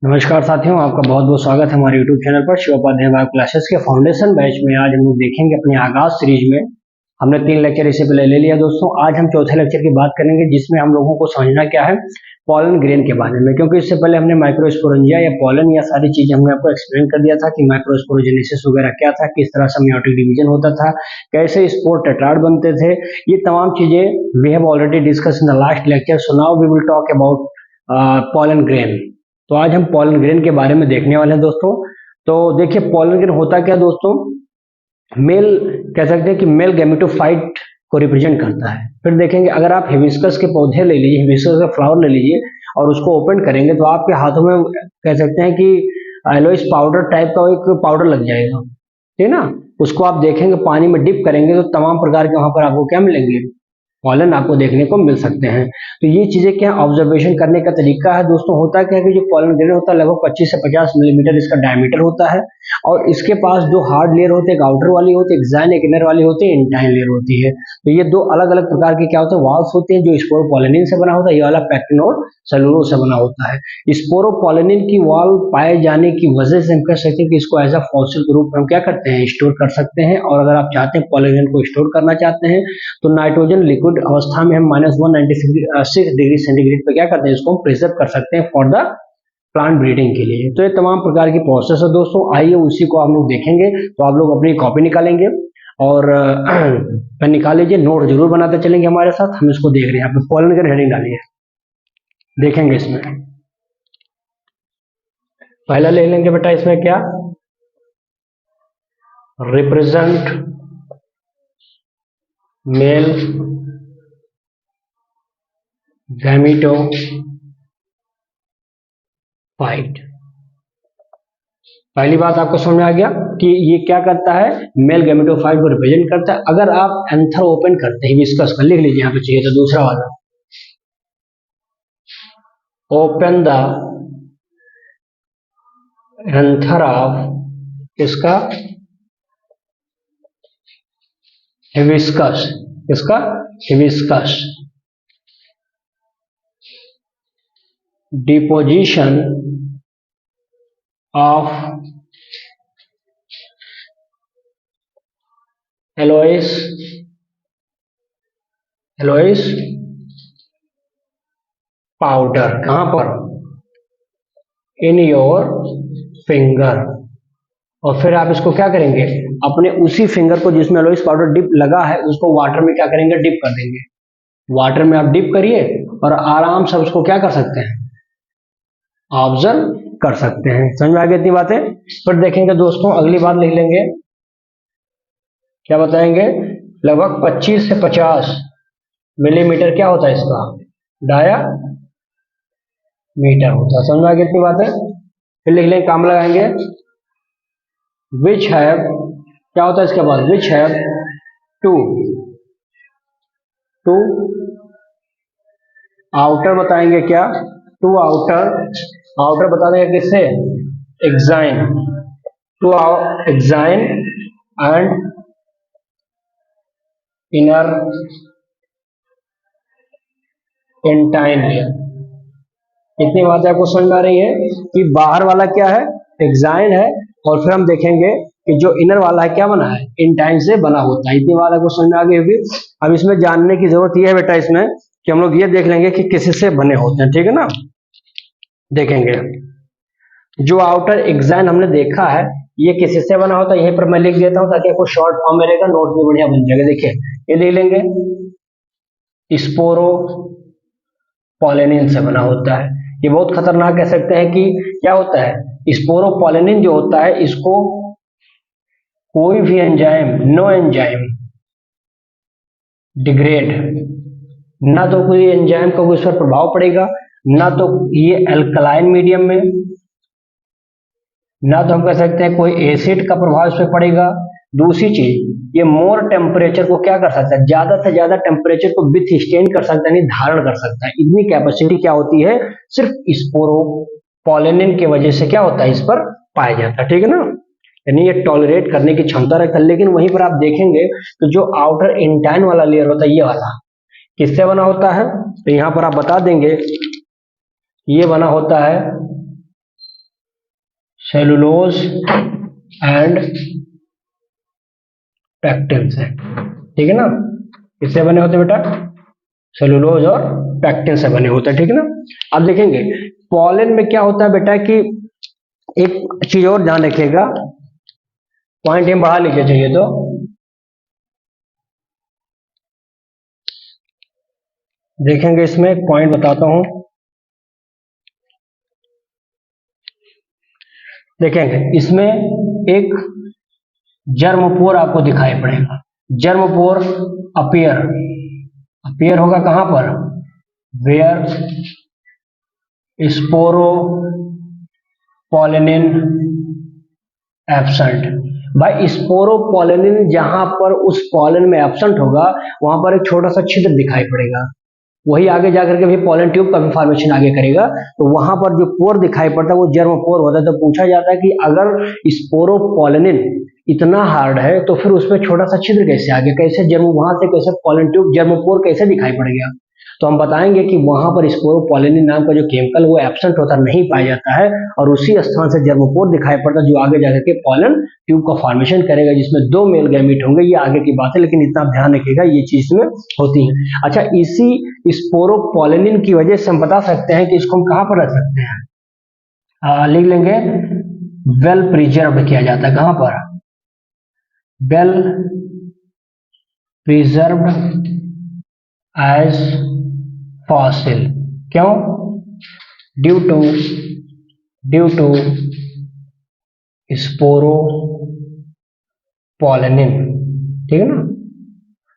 नमस्कार साथियों, आपका बहुत बहुत स्वागत है हमारे YouTube चैनल पर शिव उपाध्याय बायो क्लासेस के फाउंडेशन बैच में। आज हम लोग देखेंगे अपने आगाज सीरीज में। हमने 3 लेक्चर इससे पहले ले लिया दोस्तों। आज हम चौथे लेक्चर की बात करेंगे जिसमें हम लोगों को समझना क्या है पॉलन ग्रेन के बारे में, क्योंकि इससे पहले हमने माइक्रोस्पोरेंजिया या पॉलन या सारी चीजें हमने आपको एक्सप्लेन कर दिया था कि माइक्रोस्पोरोजेनेसिस वगैरह क्या था, किस तरह से मेयोटिक डिवीजन होता था, कैसे स्पोर टेट्राड बनते थे। ये तमाम चीजें we have already discuss in the last lecture. So now we will talk about pollen grain. तो आज हम पॉलन ग्रेन के बारे में देखने वाले हैं दोस्तों। तो देखिए पॉलन ग्रेन होता क्या दोस्तों, मेल कह सकते हैं कि मेल गैमेटोफाइट को रिप्रेजेंट करता है। फिर देखेंगे अगर आप हिबिस्कस के पौधे ले लीजिए, हिबिस्कस का फ्लावर ले लीजिए और उसको ओपन करेंगे तो आपके हाथों में कह सकते हैं कि एलोइस पाउडर टाइप का एक पाउडर लग जाएगा, ठीक है ना। उसको आप देखेंगे, पानी में डिप करेंगे तो तमाम प्रकार के वहां पर आपको क्या मिलेंगे, पॉलन आपको देखने को मिल सकते हैं। तो ये चीजें क्या ऑब्जर्वेशन करने का तरीका है दोस्तों। होता क्या है कि जो पॉलन ग्रेन होता है लगभग 25 से 50 मिलीमीटर इसका डायमीटर होता है और इसके पास जो हार्ड लेयर होते हैं, एक आउटर वाली होती है, एक्साइन एक इनर वाली होती है, इंटाइन लेयर होती है। तो ये दो अलग अलग प्रकार के क्या होते हैं, वॉल्स होते हैं। जो स्पोरोपोलेनिन से बना होता है, ये वाला पैक्टिन और सेलुलोज से बना होता है। स्पोरोपोलेनिन की वॉल पाए जाने की वजह से हम कह सकते हैं कि इसको एज अ फॉसिल के रूप में हम क्या करते हैं, स्टोर कर सकते हैं। और अगर आप चाहते हैं पॉलन ग्रेन को स्टोर करना चाहते हैं तो नाइट्रोजन लिक्विड अवस्था में हम -196 डिग्री सेंटीग्रेड पे क्या करते हैं, इसको हम प्रिजर्व कर सकते हैं फॉर द प्लांट ब्रीडिंग के लिए। तो ये तमाम प्रकार की प्रोसेस है दोस्तों। आइए उसी को हम लोग देखेंगे। तो आप लोग अपनी कॉपी निकालेंगे और पेन निकाल लीजिए, नोट जरूर बनाते चलेंगे हमारे साथ। हम इसको देख रहे हैं, यहाँ पे पॉलन ग्रेन हेडिंग डालिए, देखेंगे इसमें। पहला ले लेंगे बेटा, इसमें क्या रिप्रेजेंट मेल गैमेटोफाइट। पहली बात आपको समझ में आ गया कि ये क्या करता है, मेल गैमेटोफाइट को रिप्रेजेंट करता है। अगर आप एंथर ओपन करते हैं हिबिस्कस का, लिख लीजिए यहाँ पे चाहिए तो दूसरा वाला, ओपन द एंथर ऑफ इसका हिबिस्कस, इसका हिबिस्कस, डिपोजिशन ऑफ एलोइस पाउडर, कहां पर, इन योर फिंगर। और फिर आप इसको क्या करेंगे, अपने उसी फिंगर को जिसमें एलोइस पाउडर डिप लगा है उसको वाटर में क्या करेंगे, डिप कर देंगे। वाटर में आप डिप करिए और आराम से उसको क्या कर सकते हैं, ऑब्जर्व कर सकते हैं। समझ में आ गई इतनी बातें। फिर देखेंगे दोस्तों, अगली बात लिख लेंगे, क्या बताएंगे, लगभग 25 से 50 मिलीमीटर क्या होता है इसका, डायामीटर होता है। समझ में आ गई इतनी बातें। फिर लिख लेंगे, काम लगाएंगे, विच हैव, क्या होता है इसके बाद, विच हैव टू आउटर बताएंगे, क्या टू आउटर बता देंगे किससे, exine, two exine and inner intine layer. इतनी बात आपको समझ में आ रही है कि बाहर वाला क्या है, एक्साइन है, और फिर हम देखेंगे कि जो इनर वाला है क्या बना है, इंटाइन से बना होता है। इतनी बात आपको समझ में आ गई होगी। अब इसमें जानने की जरूरत यह है बेटा इसमें कि हम लोग ये देख लेंगे कि किससे बने होते हैं, ठीक है ना। देखेंगे जो आउटर एक्साइन हमने देखा है ये किससे बना होता है, यहीं पर मैं लिख देता हूं ताकि आपको शॉर्ट फॉर्म में रहेगा, नोट भी बढ़िया बन जाएगा। देखिए ये ले लेंगे, स्पोरोपोलेनिन से बना होता है। ये बहुत खतरनाक कह सकते हैं कि क्या होता है, स्पोरोपोलेनिन जो होता है इसको कोई भी एंजाइम, नो एंजाइम डिग्रेड, ना तो कोई एंजाइम का कोई इस पर प्रभाव पड़ेगा, ना तो ये अल्कलाइन मीडियम में, ना तो हम कह सकते हैं कोई एसिड का प्रभाव इस पर पड़ेगा। दूसरी चीज, ये मोर टेम्परेचर को क्या कर सकता है, ज्यादा से ज्यादा टेम्परेचर को विथस्टैंड कर सकता है, धारण कर सकता है। इतनी कैपेसिटी क्या होती है, सिर्फ स्पोरोपोलेनिन की वजह से क्या होता है, इस पर पाया जाता है, ठीक है ना। यानी ये टॉलरेट करने की क्षमता रखता है। लेकिन वहीं पर आप देखेंगे तो जो आउटर इंटाइन वाला लेयर होता है ये वाला किससे बना होता है, तो यहां पर आप बता देंगे ये बना होता है सेलुलोज एंड पैक्टिन से, ठीक है ना। किससे बने होते हैं बेटा? सेलुलोज और पैक्टिन से बने होते हैं, ठीक है ना। अब देखेंगे पॉलन में क्या होता है बेटा कि एक चीज और ध्यान रखिएगा, पॉइंट हम बढ़ा लीजिए चाहिए तो। देखेंगे इसमें एक पॉइंट बताता हूं, देखेंगे इसमें एक जर्मपोर आपको दिखाई पड़ेगा। जर्मपोर अपीयर, अपीयर होगा कहां पर? Where sporopollenin absent. भाई स्पोरोपोलिन जहां पर उस पॉलन में एब्सेंट होगा वहां पर एक छोटा सा छिद्र दिखाई पड़ेगा, वही आगे जाकर के भी पॉलन ट्यूब का भी फॉर्मेशन आगे करेगा, तो वहां पर जो पोर दिखाई पड़ता है वो जर्म पोर होता है। तो पूछा जाता है कि अगर स्पोरोपोलिन इतना हार्ड है तो फिर उसमें छोटा सा छिद्र कैसे आ गया, कैसे जर्म वहां से कैसे पॉलन ट्यूब जर्म पोर कैसे दिखाई पड़ गया? तो हम बताएंगे कि वहां पर स्पोरोपोलिन नाम का जो केमिकल वो एब्सेंट होता नहीं पाया जाता है और उसी स्थान से जर्मोपोर दिखाई पड़ता है जो आगे जाकर के पॉलन ट्यूब का फॉर्मेशन करेगा जिसमें 2 मेल गैमीट होंगे। ये आगे की बात है लेकिन इतना ध्यान रखिएगा ये चीज में होती है। अच्छा, इसी स्पोरोपोलिन की वजह से हम बता सकते हैं कि इसको हम कहां पर रख सकते हैं, लिख लेंगे वेल प्रिजर्व्ड किया जाता है। कहां पर? Well preserved as fossil. क्यों? ड्यू टू स्पोरोपोलिन, ठीक है ना।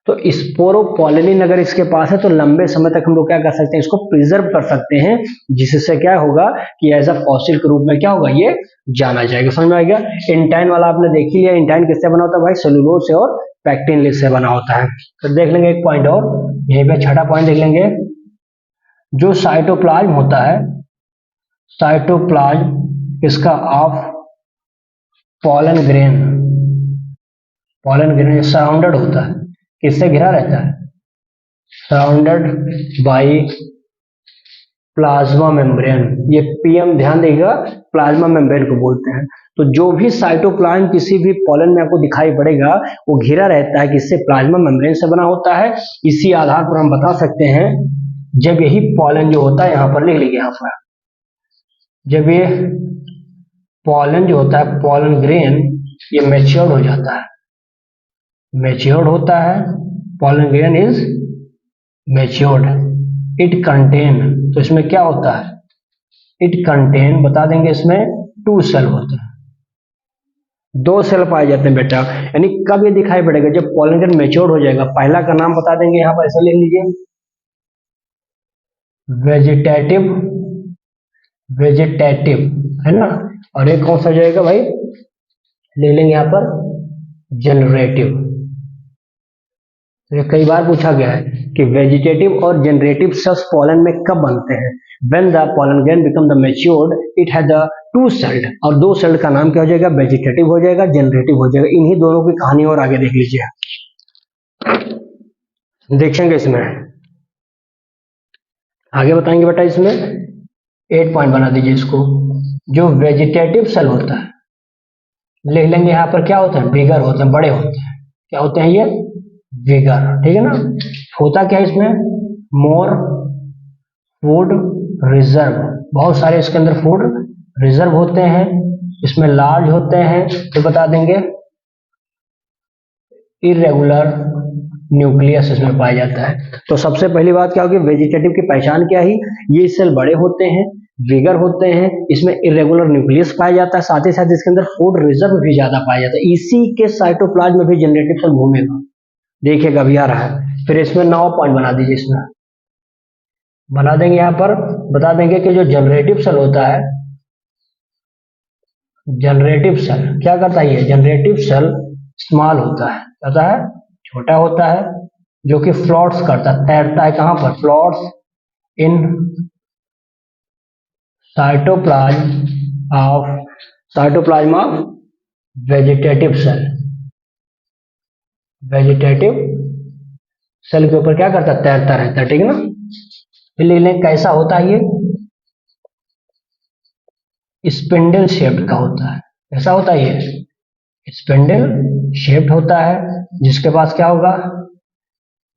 तो स्पोरोपोलिन अगर इसके पास है तो लंबे समय तक हम लोग क्या कर सकते हैं, इसको प्रिजर्व कर सकते हैं, जिससे क्या होगा कि एज अ फॉसिल के रूप में क्या होगा ये जाना जाएगा। समझ में आ गया? इंटाइन वाला आपने देख ही लिया, इंटाइन किससे बना होता है भाई? सेलुलोज से और पैक्टिन से बना होता है। तो देख लेंगे एक पॉइंट और, यहीं पे छठा पॉइंट देख लेंगे। जो साइटोप्लाज्म होता है, साइटोप्लाज्म इसका of pollen grain, pollen grain surrounded होता है, किससे घिरा रहता है? Surrounded by plasma membrane. ये पीएम ध्यान देगा, प्लाज्मा मेम्ब्रेन को बोलते हैं। तो जो भी साइटोप्लाज्म किसी भी पॉलन में आपको दिखाई पड़ेगा वो घिरा रहता है किससे? प्लाज्मा मेम्ब्रेन से बना होता है। इसी आधार पर हम बता सकते हैं जब यही पॉलन जो होता है, यहां पर लिख लीजिए, यहां पर जब ये पॉलन जो होता है, पॉलन ग्रेन, ये मैच्योर्ड हो जाता है, मैच्योर्ड होता है, pollen grain is matured, it contain, तो इसमें क्या होता है? इट कंटेन, बता देंगे इसमें 2 सेल होते हैं, 2 सेल पाए जाते हैं बेटा। यानी कब ये दिखाई पड़ेगा? जब पॉलन ग्रेन मैच्योर्ड हो जाएगा। पहला का नाम बता देंगे, यहां पर ऐसा लिख लीजिए, वेजिटेटिव, वेजिटेटिव है ना। और एक कौन सा जाएगा भाई? ले लेंगे यहां पर जनरेटिव। तो कई बार पूछा गया है कि वेजिटेटिव और जनरेटिव सेल्स पॉलन में कब बनते हैं? When the pollen grain become the matured it has the 2 sailed, और 2 सेल्ड का नाम क्या हो जाएगा? वेजिटेटिव हो जाएगा, जनरेटिव हो जाएगा। इन्हीं दोनों की कहानी और आगे देख लीजिए, देखेंगे इसमें आगे बताएंगे बेटा। इसमें 8 पॉइंट बना दीजिए इसको। जो वेजिटेटिव सेल होता है, लिख लेंगे यहां पर क्या होता है? विगर होते हैं, बड़े होते हैं। क्या होते हैं ये? विगर, ठीक है ना। होता क्या है इसमें? मोर फूड रिजर्व, बहुत सारे इसके अंदर फूड रिजर्व होते हैं, इसमें लार्ज होते हैं। तो बता देंगे इरेगुलर न्यूक्लियस इसमें पाया जाता है। तो सबसे पहली बात क्या होगी? वेजिटेटिव की पहचान क्या है? ये सेल बड़े होते हैं, विगर होते हैं, इसमें इरेगुलर न्यूक्लियस पाया जाता है, साथ ही साथ इसके अंदर फूड रिजर्व भी ज्यादा पाया जाता है। इसी के साइटोप्लाज्म में भी जनरेटिव सेल घूमेगा, देखिएगा अभी आ रहा है। फिर इसमें 9 पॉइंट बना दीजिए, इसमें बना देंगे यहां पर, बता देंगे कि जो जनरेटिव सेल होता है, जनरेटिव सेल क्या करता है? ये जनरेटिव सेल स्मॉल होता है, होता है छोटा होता है, जो कि फ्लोट्स करता है, तैरता है। कहां पर? Floats in cytoplasm of vegetative cell, vegetative cell के ऊपर क्या करता है? तैरता रहता है, ठीक है ना। फिर ले लें कैसा होता है ये? स्पिंडल शेप्ड का होता है। कैसा होता है ये? स्पिंडल शेप्ड होता है, जिसके पास क्या होगा?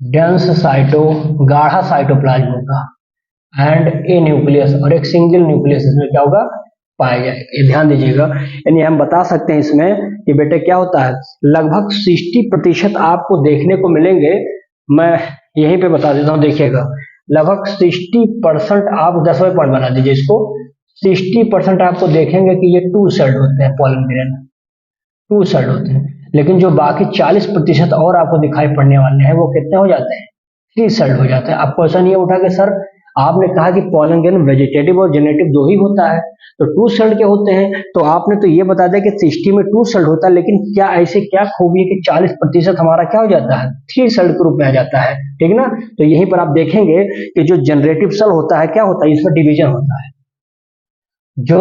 डेंस साइटो, गाढ़ा साइटोप्लाज्म होगा एंड ए न्यूक्लियस, और एक सिंगल न्यूक्लियस इसमें क्या होगा? पाया जाएगा। ये ध्यान दीजिएगा, यानी हम बता सकते हैं इसमें कि बेटे क्या होता है, लगभग 60% आपको देखने को मिलेंगे। मैं यहीं पे बता देता हूँ, देखिएगा लगभग 60% आप 10वें पॉइंट बना दीजिए इसको, 60% आपको देखेंगे कि ये टू सेल्ड होते हैं, पॉलन ग्रेन टू सेल्ड होते हैं। लेकिन जो बाकी 40% और आपको दिखाई पड़ने वाले हैं वो कितने हो जाते हैं? थ्री सेल्ड हो जाते हैं। अब क्वेश्चन ये उठा कि सर आपने कहा कि पॉलन ग्रेन वेजिटेटिव और जेनेटिव दो ही होता है, तो टू सेल्ड के होते हैं, तो आपने तो ये बता दिया कि 60 में टू सेल्ड होता है, लेकिन क्या ऐसे क्या खूबी है कि 40% हमारा क्या हो जाता है? थ्री सेल्ड के रूप में आ जाता है, ठीक ना। तो यहीं पर आप देखेंगे कि जो जनरेटिव सेल होता है क्या होता है? इसमें डिवीजन होता है। जो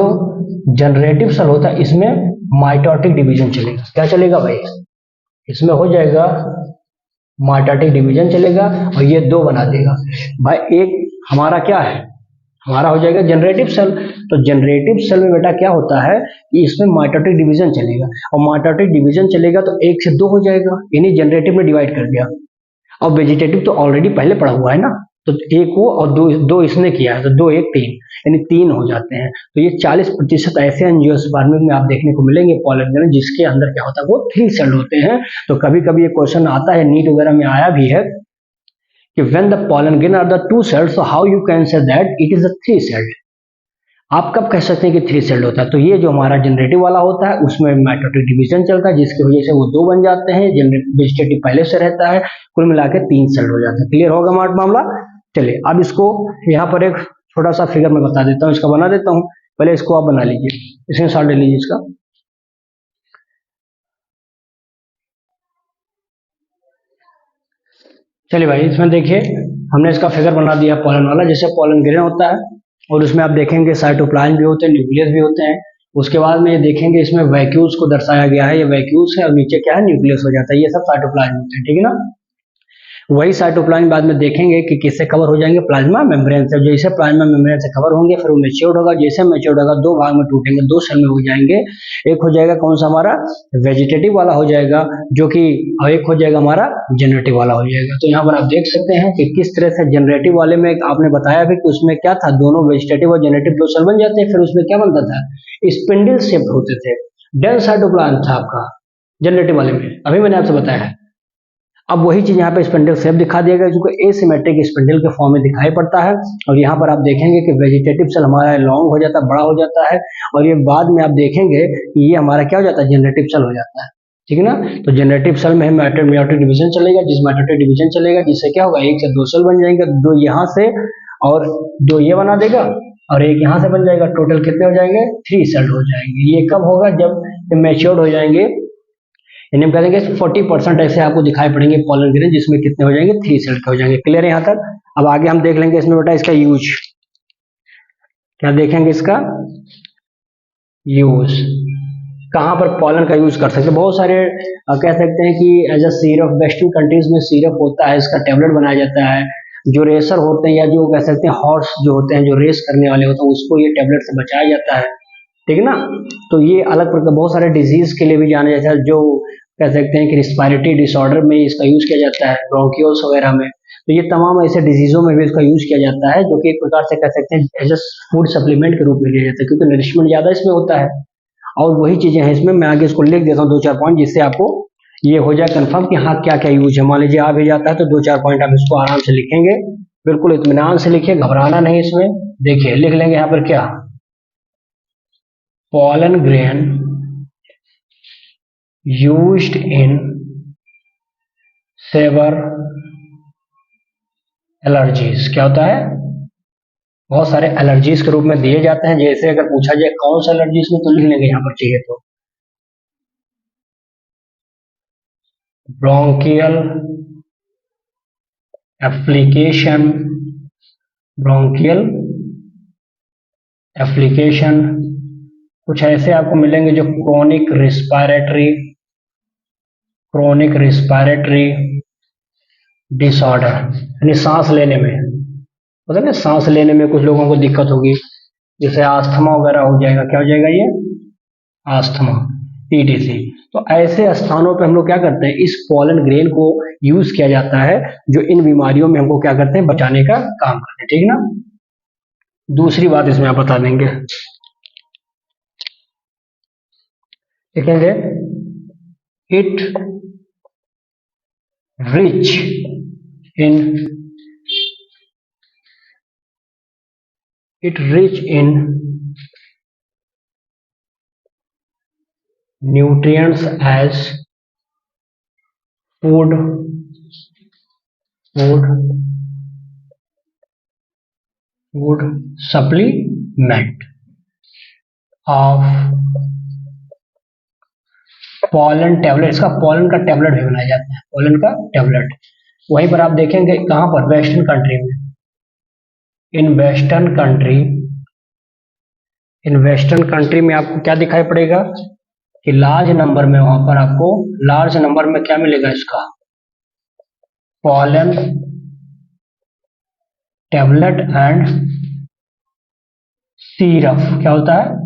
जनरेटिव सेल होता है इसमें माइटोटिक डिवीजन चलेगा। क्या चलेगा भाई? इसमें हो जाएगा माइटोटिक डिवीजन चलेगा, और ये दो बना देगा भाई। एक हमारा क्या है? हमारा हो जाएगा जनरेटिव सेल। तो जनरेटिव सेल में बेटा क्या होता है कि इसमें माइटोटिक डिवीजन चलेगा, और माइटोटिक डिवीजन चलेगा तो एक से दो हो जाएगा, यानी जनरेटिव में डिवाइड कर दिया। और वेजिटेटिव तो ऑलरेडी पहले पढ़ा हुआ है ना, तो एक वो और दो दो इसने किया है, तो दो एक तीन, यानी तीन हो जाते हैं। तो ये 40% ऐसे एंजियोस्पर्म में आप देखने को मिलेंगे पॉलन ग्रेन जिसके अंदर क्या होता है? वो थ्री सेल्ड होते हैं। तो कभी कभी ये क्वेश्चन आता है, नीट वगैरह में आया भी है कि when the pollen grain are the two celled, so how you can say that it is a three celled? आप कब कह सकते हैं कि थ्री सेल्ड होता है? तो ये जो हमारा जनरेटिव वाला होता है उसमें माइटोटिक डिवीजन चलता है, जिसकी वजह से वो दो बन जाते हैं। वेजिटेटिव पहले से रहता है, कुल मिला के तीन सेल्ड हो जाते हैं। क्लियर होगा हमारा मामला? चलिए अब इसको यहाँ पर एक छोटा सा फिगर मैं बता देता हूँ, इसका बना देता हूँ। पहले इसको आप बना लीजिए, इसमें साथ ले लीजिए इसका। चलिए भाई, इसमें देखिए हमने इसका फिगर बना दिया पॉलन वाला। जैसे पॉलन ग्रेन होता है और उसमें आप देखेंगे साइटोप्लाज्म भी होते हैं, न्यूक्लियस भी होते हैं। उसके बाद में ये देखेंगे इसमें वैक्यूल्स को दर्शाया गया है, ये वैक्यूल्स है और नीचे क्या है? न्यूक्लियस हो जाता है। ये सब साइटोप्लाज्म होते हैं, ठीक है ना। वही साइटोप्लाज्म बाद में देखेंगे कि किससे कवर हो जाएंगे? प्लाज्मा मेम्ब्रेन से। जैसे प्लाज्मा मेम्ब्रेन से कवर होंगे फिर वो मैच्योर्ड होगा, जैसे मैच्योर्ड होगा दो भाग में टूटेंगे, दो सेल में हो जाएंगे। एक हो जाएगा कौन सा? हमारा वेजिटेटिव वाला हो जाएगा, जो कि, और एक हो जाएगा हमारा जनरेटिव वाला हो जाएगा। तो यहाँ पर आप देख सकते हैं कि किस तरह से जनरेटिव वाले में आपने बताया भी कि उसमें क्या था, दोनों वेजिटेटिव और जनरेटिव दो सेल बन जाते हैं। फिर उसमें क्या बनता था? स्पिंडल शेप होते थे। डेंस साइटोप्लाज्म था आपका जनरेटिव वाले में, अभी मैंने आपसे बताया है। अब वही चीज यहाँ पे स्पिंडल शेप दिखा दिया गया, जो कि एसिमेट्रिक स्पिंडल के फॉर्म में दिखाई पड़ता है। और यहाँ पर आप देखेंगे कि वेजिटेटिव सेल हमारा लॉन्ग हो जाता है, बड़ा हो जाता है, और ये बाद में आप देखेंगे कि ये हमारा क्या हो जाता है? जनरेटिव सेल हो जाता है, ठीक है ना। तो जनरेटिव सेल में माइटोटिक डिवीजन चलेगा, जिस माइटोटिक डिवीजन चलेगा जिससे क्या होगा? एक से दो सेल बन जाएंगे, दो यहाँ से और दो ये बना देगा, और एक यहाँ से बन जाएगा। टोटल कितने हो जाएंगे? थ्री सेल हो जाएंगे। ये कब होगा? जब मैच्योर्ड हो जाएंगे, यानी हम कहेंगे 40% ऐसे आपको दिखाई पड़ेंगे पॉलन ग्रेन जिसमें कितने हो जाएंगे? थ्री सेल के हो जाएंगे। क्लियर है यहाँ तक? अब आगे हम देख लेंगे इसमें बेटा इसका यूज क्या देखेंगे, इसका यूज कहाँ पर पॉलन का यूज कर सकते हैं। बहुत सारे कह सकते हैं कि as a syrup, western countries में सिरप होता है, इसका टेबलेट बनाया जाता है। जो रेसर होते हैं या जो कह सकते हैं हॉर्स जो होते हैं, जो रेस करने वाले होते हैं, उसको ये टेबलेट से बचाया जाता है, ठीक है ना। तो ये अलग प्रकार बहुत सारे डिजीज के लिए भी जाना जाता है, जो कह सकते हैं कि रिस्पायरेटरी डिसऑर्डर में इसका यूज किया जाता है, ब्रोंकियोल्स वगैरह में। तो ये तमाम ऐसे डिजीजों में भी इसका यूज किया जाता है, जो कि एक प्रकार से कह सकते हैं एज अ फूड सप्लीमेंट के रूप में लिया जाता है, क्योंकि नरिशमेंट ज्यादा इसमें होता है। और वही चीजें हैं इसमें, मैं आगे इसको लिख देता हूँ दो चार पॉइंट, जिससे आपको ये हो जाए कंफर्म कि हाँ क्या क्या यूज है। मान लीजिए आ भी जाता है तो दो चार पॉइंट आप इसको आराम से लिखेंगे, बिल्कुल इत्मीनान से लिखिए, घबराना नहीं इसमें। देखिए लिख लेंगे यहाँ पर क्या, pollen grain used in severe allergies। क्या होता है? बहुत सारे एलर्जीज के रूप में दिए जाते हैं। जैसे अगर पूछा जाए कौन सा एलर्जीज में, तो लिख लेंगे यहाँ पर चाहिए तो ब्रोंकियल एप्लीकेशन, ब्रोंकियल एप्लीकेशन। कुछ ऐसे आपको मिलेंगे जो क्रोनिक रिस्पायरेटरी डिसऑर्डर, यानी सांस लेने में, मतलब ना सांस लेने में कुछ लोगों को दिक्कत होगी, जैसे आस्थमा वगैरह हो जाएगा, क्या हो जाएगा ये आस्थमा, ईटीसी। तो ऐसे स्थानों पे हम लोग क्या करते हैं, इस पॉलन ग्रेन को यूज किया जाता है, जो इन बीमारियों में हमको क्या करते हैं, बचाने का काम करते हैं, ठीक है ना। दूसरी बात इसमें आप बता देंगे, लिखेंगे it rich in nutrients as food supplement of pollen tablet. इसका पॉलन का टेबलेट भी बनाया जाता है, पॉलन का टेबलेट। वहीं पर आप देखेंगे कहां पर, वेस्टर्न कंट्री में, इन वेस्टर्न कंट्री में आपको क्या दिखाई पड़ेगा कि लार्ज नंबर में, वहां पर आपको लार्ज नंबर में क्या मिलेगा, इसका पॉलन टेबलेट एंड सीरप। क्या होता है,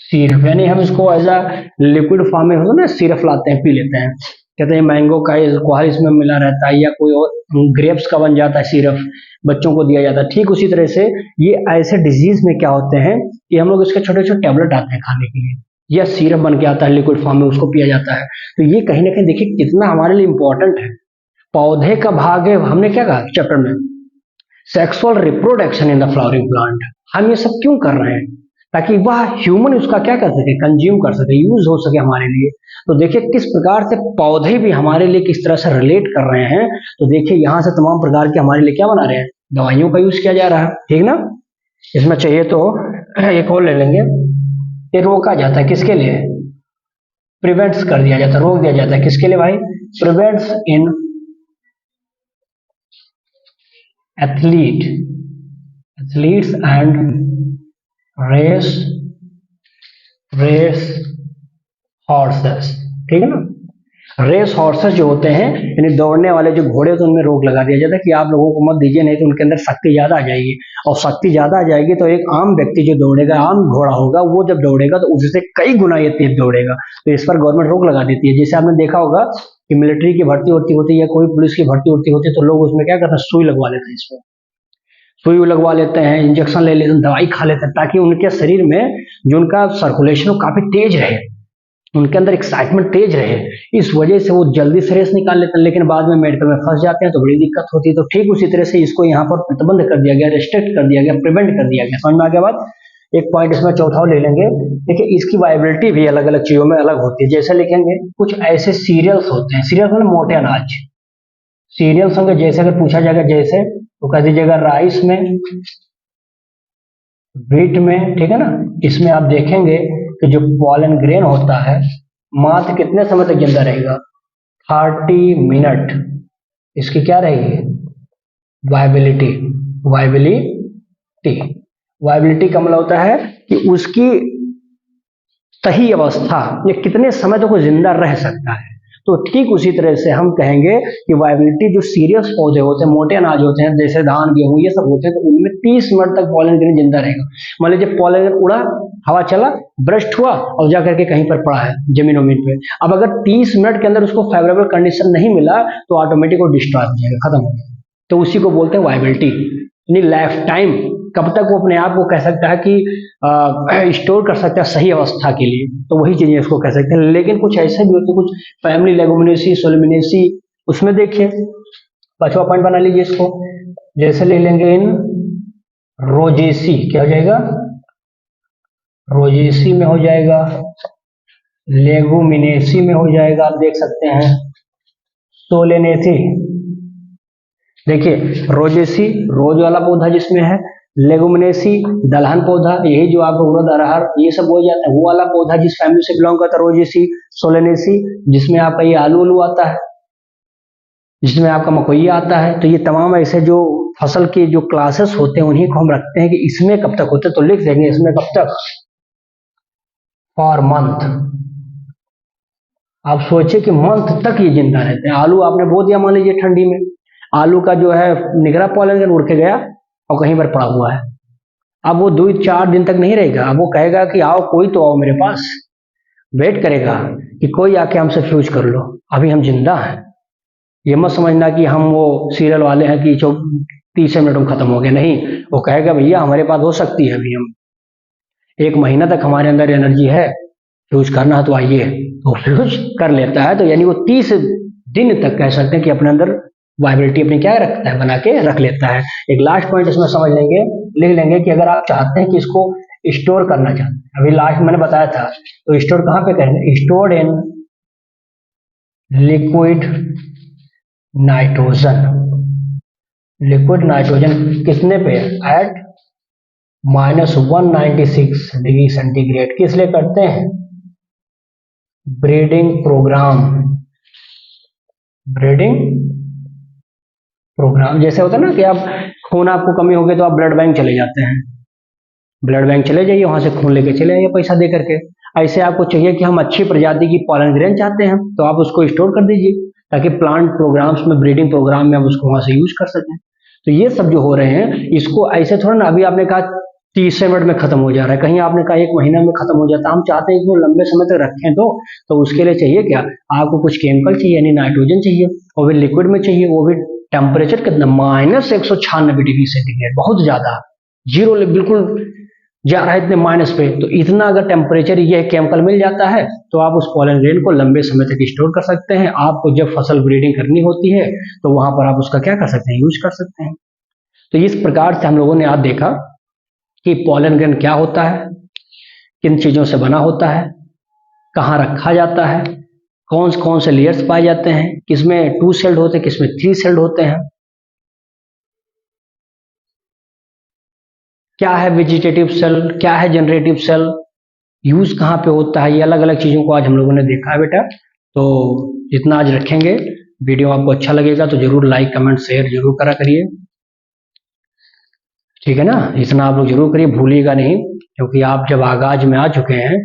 सीरप, यानी हम इसको एज अ लिक्विड फॉर्म में होता है ना, सीरप लाते हैं, पी लेते हैं, कहते हैं मैंगो का कोहर इसमें मिला रहता है, या कोई और ग्रेप्स का बन जाता है सीरप, बच्चों को दिया जाता है। ठीक उसी तरह से ये ऐसे डिजीज में क्या होते हैं कि हम लोग इसके छोटे छोटे टेबलेट आते हैं खाने के लिए, या सीरप बन के आता है लिक्विड फॉर्म में, उसको पिया जाता है। तो ये कहीं ना कहीं देखिए कितना हमारे लिए इंपॉर्टेंट है। पौधे का भाग है, हमने क्या कहा चैप्टर में, sexual reproduction in the flowering plant. हम ये सब क्यों कर रहे हैं, ताकि वह ह्यूमन उसका क्या कर सके, कंज्यूम कर सके, यूज हो सके हमारे लिए। तो देखिए किस प्रकार से पौधे भी हमारे लिए किस तरह से रिलेट कर रहे हैं। तो देखिए यहाँ से तमाम प्रकार के हमारे लिए क्या बना रहे हैं, दवाइयों का यूज किया जा रहा है, ठीक ना। इसमें चाहिए तो एक और ले लेंगे, ये रोका जाता है किसके लिए, प्रिवेंट्स कर दिया जाता है, रोक दिया जाता है, किसके लिए भाई, prevents in athletes and race horses, ठीक है ना। रेस हॉर्सेस जो होते हैं, यानी दौड़ने वाले जो घोड़े होते हैं, उनमें रोक लगा दिया जाता है कि आप लोगों को मत दीजिए, नहीं तो उनके अंदर शक्ति ज्यादा आ जाएगी, और शक्ति ज्यादा आ जाएगी तो एक आम व्यक्ति जो दौड़ेगा, आम घोड़ा होगा, वो जब दौड़ेगा तो उससे कई गुना ये तेज दौड़ेगा। तो इस पर गवर्नमेंट रोक लगा देती है। जैसे आपने देखा होगा कि मिलिट्री की भर्ती होती है या कोई पुलिस की भर्ती होती है, तो लोग उसमें क्या करते हैं, सुई लगवा लेते हैं, इसमें सुई लगवा लेते हैं, इंजेक्शन ले लेते हैं, दवाई खा लेते हैं, ताकि उनके शरीर में जो उनका सर्कुलेशन काफी तेज रहे, उनके अंदर एक्साइटमेंट तेज रहे। इस वजह से वो जल्दी से रेस निकाल लेते हैं, लेकिन बाद में मेडिकल में फंस जाते हैं तो बड़ी दिक्कत होती है। तो ठीक उसी तरह से इसको यहाँ पर प्रतिबंध कर दिया गया, रिस्ट्रिक्ट कर दिया गया, प्रिवेंट कर दिया गया। समझ में आ गया बात। एक पॉइंट इसमें चौथा ले लेंगे, देखिए इसकी वायबिलिटी भी अलग अलग चीजों में अलग होती है। जैसे लिखेंगे कुछ ऐसे सीरियल्स होते हैं, सीरियल्स मतलब मोटे अनाज, सीरियल्स होंगे। जैसे अगर पूछा जाएगा जैसे, तो कह दीजिएगा राइस में, व्हीट में, ठीक है ना। इसमें आप देखेंगे कि जो पॉलन ग्रेन होता है मात्र कितने समय तक जिंदा रहेगा, 30 मिनट। इसकी क्या रहेगी, वायबिलिटी। वायबिलिटी का मतलब होता है कि उसकी सही अवस्था ये कितने समय तक वो जिंदा रह सकता है। तो ठीक उसी तरह से हम कहेंगे कि वायबिलिटी जो सीरियस पौधे होते हैं, मोटे अनाज होते हैं, जैसे धान गेहूं ये सब होते हैं, तो उनमें 30 मिनट तक पॉलन ग्रेन जिंदा रहेगा। मान लीजिए पॉलन ग्रेन उड़ा, हवा चला, ब्रस्ट हुआ और जाकर के कहीं पर पड़ा है जमीन वमीन पे। अब अगर 30 मिनट के अंदर उसको फेवरेबल कंडीशन नहीं मिला तो ऑटोमेटिक वो डिस्ट्रॉय हो जाएगा, खत्म हो जाएगा। तो उसी को बोलते हैं वायबिलिटी, यानी लाइफ टाइम, कब तक वो अपने आप को कह सकता है कि स्टोर कर सकता है सही अवस्था के लिए। तो वही चीजें इसको कह सकते हैं। लेकिन कुछ ऐसे भी होते हैं, कुछ फैमिली लेगुमिनेसी, सोलेमिनेसी, उसमें देखिए 5वां पॉइंट बना लीजिए इसको। जैसे ले लेंगे इन रोजेसी, क्या हो जाएगा, रोजेसी में हो जाएगा, लेगुमिनेसी में हो जाएगा, आप देख सकते हैं सोलेनेसी। देखिए रोजेसी रोज वाला पौधा जिसमें है, लेगुमिनेसी दलहन पौधा, यही जो आपको उड़द अरहर ये सब हो जाता है, वो वाला पौधा जिस फैमिली से बिलोंग करता है रोजेसी। सोलेनेसी जिसमें आपका ये आलू उलू आता है, जिसमें आपका मकई आता है। तो ये तमाम ऐसे जो फसल के जो क्लासेस होते हैं उन्हीं को हम रखते हैं कि इसमें कब तक होते हैं। तो लिख देंगे इसमें कब तक, फॉर मंथ। आप सोचे कि मंथ तक ये जिंदा रहते हैं। आलू आपने बो दिया मान लीजिए ठंडी में, आलू का जो है निगरा पॉलन उड़ के गया और कहीं पर पड़ा हुआ है, अब वो 2-4 दिन तक नहीं रहेगा, अब वो कहेगा कि आओ कोई तो आओ मेरे पास, वेट करेगा कि कोई आके हमसे फ्यूज कर लो, अभी हम जिंदा हैं। ये मत समझना कि हम वो सीरियल वाले हैं कि जो 30 मिनट में खत्म हो गए, नहीं, वो कहेगा भैया हमारे पास हो सकती है, अभी हम 1 महीना तक हमारे अंदर एनर्जी है, फ्यूज करना है तो आइए, तो फ्यूज कर लेता है। तो यानी वो 30 दिन तक कह सकते हैं कि अपने अंदर वाइबिलिटी अपनी क्या रखता है, बना के रख लेता है। एक लास्ट पॉइंट इसमें समझ लेंगे, लिख लेंगे कि अगर आप चाहते हैं कि इसको स्टोर करना चाहते हैं, अभी लास्ट मैंने बताया था, तो स्टोर कहाँ पे करेंगे, stored in liquid nitrogen. Liquid nitrogen कितने पे, एट -196 डिग्री सेंटीग्रेड। किस लिए करते हैं, ब्रीडिंग प्रोग्राम। ब्रीडिंग प्रोग्राम जैसे होता है ना कि आप खून आपको कमी हो गई तो आप ब्लड बैंक चले जाते हैं, ब्लड बैंक चले जाइए, वहां से खून लेके चले आइए पैसा दे करके। ऐसे आपको चाहिए कि हम अच्छी प्रजाति की पॉलन ग्रेन चाहते हैं, तो आप उसको स्टोर कर दीजिए ताकि प्लांट प्रोग्राम्स में, ब्रीडिंग प्रोग्राम में आप उसको वहां से यूज कर सकें। तो ये सब जो हो रहे हैं, इसको ऐसे थोड़ा ना, अभी आपने कहा 30 मिनट में खत्म हो जा रहा है, कहीं आपने कहा 1 महीना में खत्म हो जाता है, हम चाहते हैं इसको लंबे समय तक रखें, तो उसके लिए चाहिए क्या, आपको कुछ केमिकल चाहिए, यानी नाइट्रोजन चाहिए, और भी लिक्विड में चाहिए, वो भी टेम्परेचर कितना, -196 डिग्री सेंटीग्रेड, बहुत ज्यादा, जीरो बिल्कुल जा रहा है इतने माइनस पे। तो इतना अगर टेम्परेचर ये केमिकल मिल जाता है तो आप उस पॉलन ग्रेन को लंबे समय तक स्टोर कर सकते हैं। आपको जब फसल ब्रीडिंग करनी होती है तो वहां पर आप उसका क्या कर सकते हैं, यूज कर सकते हैं। तो इस प्रकार से हम लोगों ने आज देखा कि पॉलन ग्रेन क्या होता है, किन चीजों से बना होता है, कहाँ रखा जाता है, कौन कौन से लेयर्स पाए जाते हैं, किसमें 2 सेल्ड होते हैं, किसमें 3 सेल्ड होते हैं, क्या है वेजिटेटिव सेल, क्या है जनरेटिव सेल, यूज कहाँ पे होता है, ये अलग अलग चीजों को आज हम लोगों ने देखा है बेटा। तो जितना आज रखेंगे, वीडियो आपको अच्छा लगेगा तो जरूर लाइक कमेंट शेयर जरूर करा करिए, ठीक है ना, इतना आप लोग जरूर करिए, भूलिएगा नहीं, क्योंकि आप जब आगाज में आ चुके हैं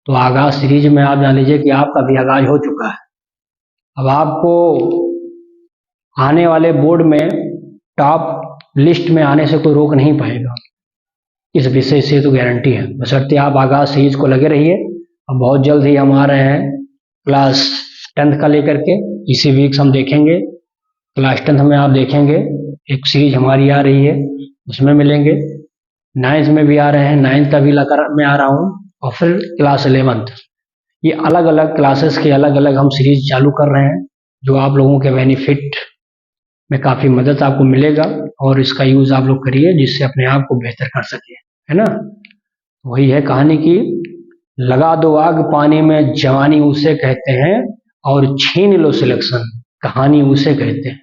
तो आगाज सीरीज में आप जान लीजिए कि आपका भी आगाज हो चुका है। अब आपको आने वाले बोर्ड में टॉप लिस्ट में आने से कोई रोक नहीं पाएगा, इस विषय से तो गारंटी है, बशर्ते आप आगाज सीरीज को लगे रहिए। अब बहुत जल्द ही हम आ रहे हैं क्लास 10th का लेकर के, इसी वीक हम देखेंगे क्लास 10th में, आप देखेंगे एक सीरीज हमारी आ रही है, उसमें मिलेंगे। 9th में भी आ रहे हैं, 9th का भी मैं आ रहा हूँ, और फिर क्लास 11th, ये अलग अलग क्लासेस के अलग अलग हम सीरीज चालू कर रहे हैं, जो आप लोगों के बेनिफिट में काफ़ी मदद आपको मिलेगा, और इसका यूज़ आप लोग करिए जिससे अपने आप को बेहतर कर सके, है ना। वही है कहानी की, लगा दो आग पानी में, जवानी उसे कहते हैं, और छीन लो सिलेक्शन, कहानी उसे कहते हैं।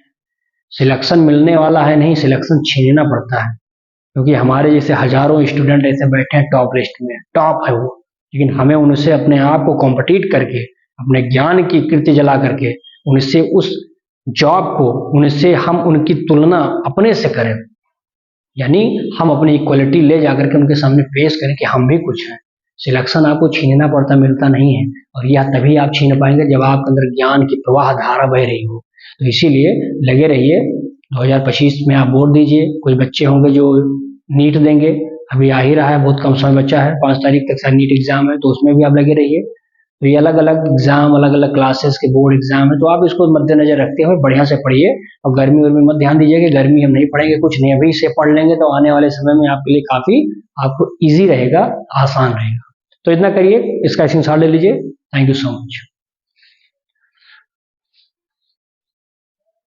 सिलेक्शन मिलने वाला है नहीं, सिलेक्शन छीनना पड़ता है, क्योंकि हमारे जैसे हजारों स्टूडेंट ऐसे बैठे हैं टॉप लिस्ट में, टॉप है वो, लेकिन हमें उनसे अपने आप को कॉम्पिटिट करके, अपने ज्ञान की कीर्ति जला करके, उनसे उस जॉब को, उनसे हम उनकी तुलना अपने से करें, यानी हम अपनी इक्वलिटी ले जाकर के उनके सामने पेश करें कि हम भी कुछ हैं। सिलेक्शन आपको छीनना पड़ता, मिलता नहीं है, और यह तभी आप छीन पाएंगे जब आपके अंदर ज्ञान की प्रवाह धारा बह रही हो। तो इसीलिए लगे रहिए, 2025 में आप बोर्ड दीजिए, कुछ बच्चे होंगे जो नीट देंगे, अभी आ ही रहा है, बहुत कम समय बचा है, 5 तारीख तक शायद नीट एग्जाम है, तो उसमें भी आप लगे रहिए। तो ये अलग अलग एग्जाम, अलग अलग क्लासेस के बोर्ड एग्जाम है, तो आप इसको मद्देनजर रखते हुए बढ़िया से पढ़िए, और गर्मी में मत ध्यान दीजिए कि गर्मी हम नहीं पढ़ेंगे, कुछ नहीं, अभी से पढ़ लेंगे तो आने वाले समय में आपके लिए काफी आपको ईजी रहेगा, आसान रहेगा। तो इतना करिए, इसका स्क्रीनशॉट ले लीजिए। Thank you so much.